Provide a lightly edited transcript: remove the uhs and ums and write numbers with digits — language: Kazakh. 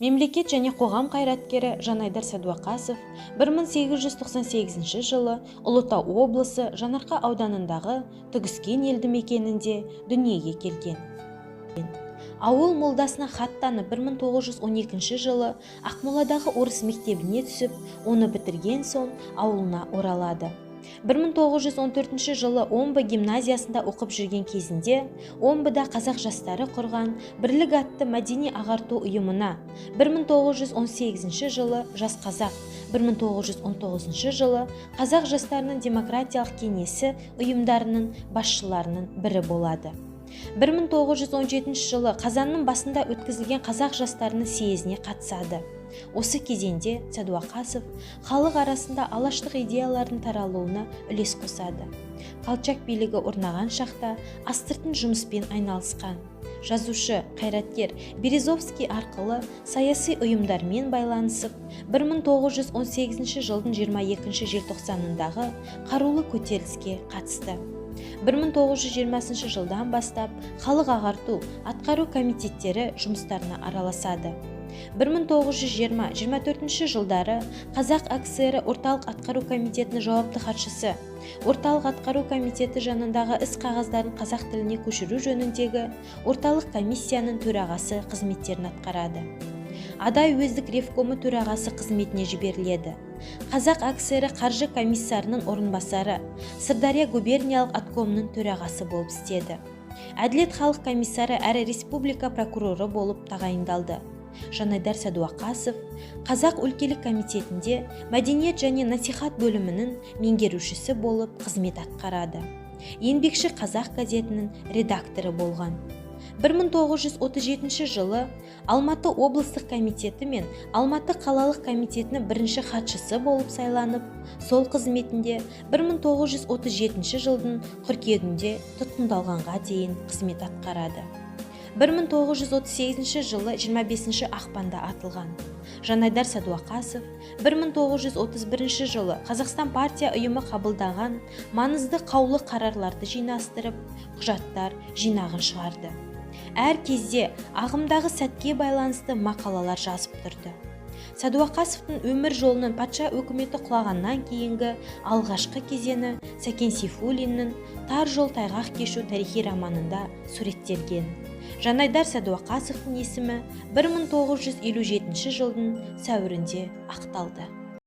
Мемлекет және қоғам қайраткері Жанайдар Сәдуақасов 1898 жылы Ұлытау облысы Жаңаарқа ауданындағы Түгіскен елді мекенінде дүниеге келген. Ауыл молдасына хаттанып 1912 жылы Ақмоладағы орыс мектебіне түсіп, оны бітірген соң ауылына оралады. 1914 жылы Омбы гимназиясында оқып жүрген кезінде Омбыда қазақ жастары құрған Бірлік атты мәдени ағарту ұйымына 1918 жылы Жас Қазақ, 1919 жылы Қазақ жастарының демократиялық кеңесі ұйымдарының басшыларының бірі болады. 1917 жылы қазанның басында өткізілген қазақ жастарының съезіне қатысады. Осы кезеңде Сәдуақасов халық арасында алаштық идеялардың таралуына үлес қосады. Колчак билігі орнаған шақта астыртын жұмыспен айналысқан. Жазушы, қайраткер Березовский арқылы саяси ұйымдармен байланысып, 1918 жылдың 22 желтоқсанындағы қарулы көтеріліске қатысты. 1920 жылдан бастап халық ағарту, атқару комитеттері жұмыстарына араласады. 1920-24 жылдары Қазақ АКСР орталық атқару комитетінің жауапты хатшысы, орталық атқару комитеті жанындағы іс қағаздарын қазақ тіліне көшіру жөніндегі орталық комиссияның төрағасы қызметтерін атқарады. Адай уездік ревкомы төрағасы қызметіне жіберіледі. Қазақ АКСР қаржы комиссарының орынбасары, Сырдария губерниялық аткомының төрағасы болып істеді. Әділет халық комиссары әрі республика прокуроры болып тағайындалды. Жанайдар Сәдуақасов Қазақ өлкелік комитетінде мәдениет және насихат бөлімінің меңгерушісі болып қызмет атқарады. Еңбекші қазақ газетінің редакторы болған. 1937 жылы Алматы облыстық комитеті мен Алматы қалалық комитетінің бірінші хатшысы болып сайланып, сол қызметінде 1937 жылдың қыркүйегінде тұтқындалғанға дейін қызмет атқарады. 1938 жылы 25 ақпанда атылған. Жанайдар Сәдуақасов 1931 жылы Қазақстан партия ұйымы қабылдаған маңызды қаулы қарарларды жинастырып, құжаттар жинағын шығарды. Әр кезде ағымдағы сәтке байланысты мақалалар жазып тұрды. Сәдуақасовтың өмір жолының патша өкіметі құлағаннан кейінгі алғашқы кезеңі Сәкен Сейфуллиннің «Тар жол тайғақ кешу» тарихи романында суреттелген. Жанайдар Сәдуақасовтың есімі 1957 жылдың сәуірінде ақталды.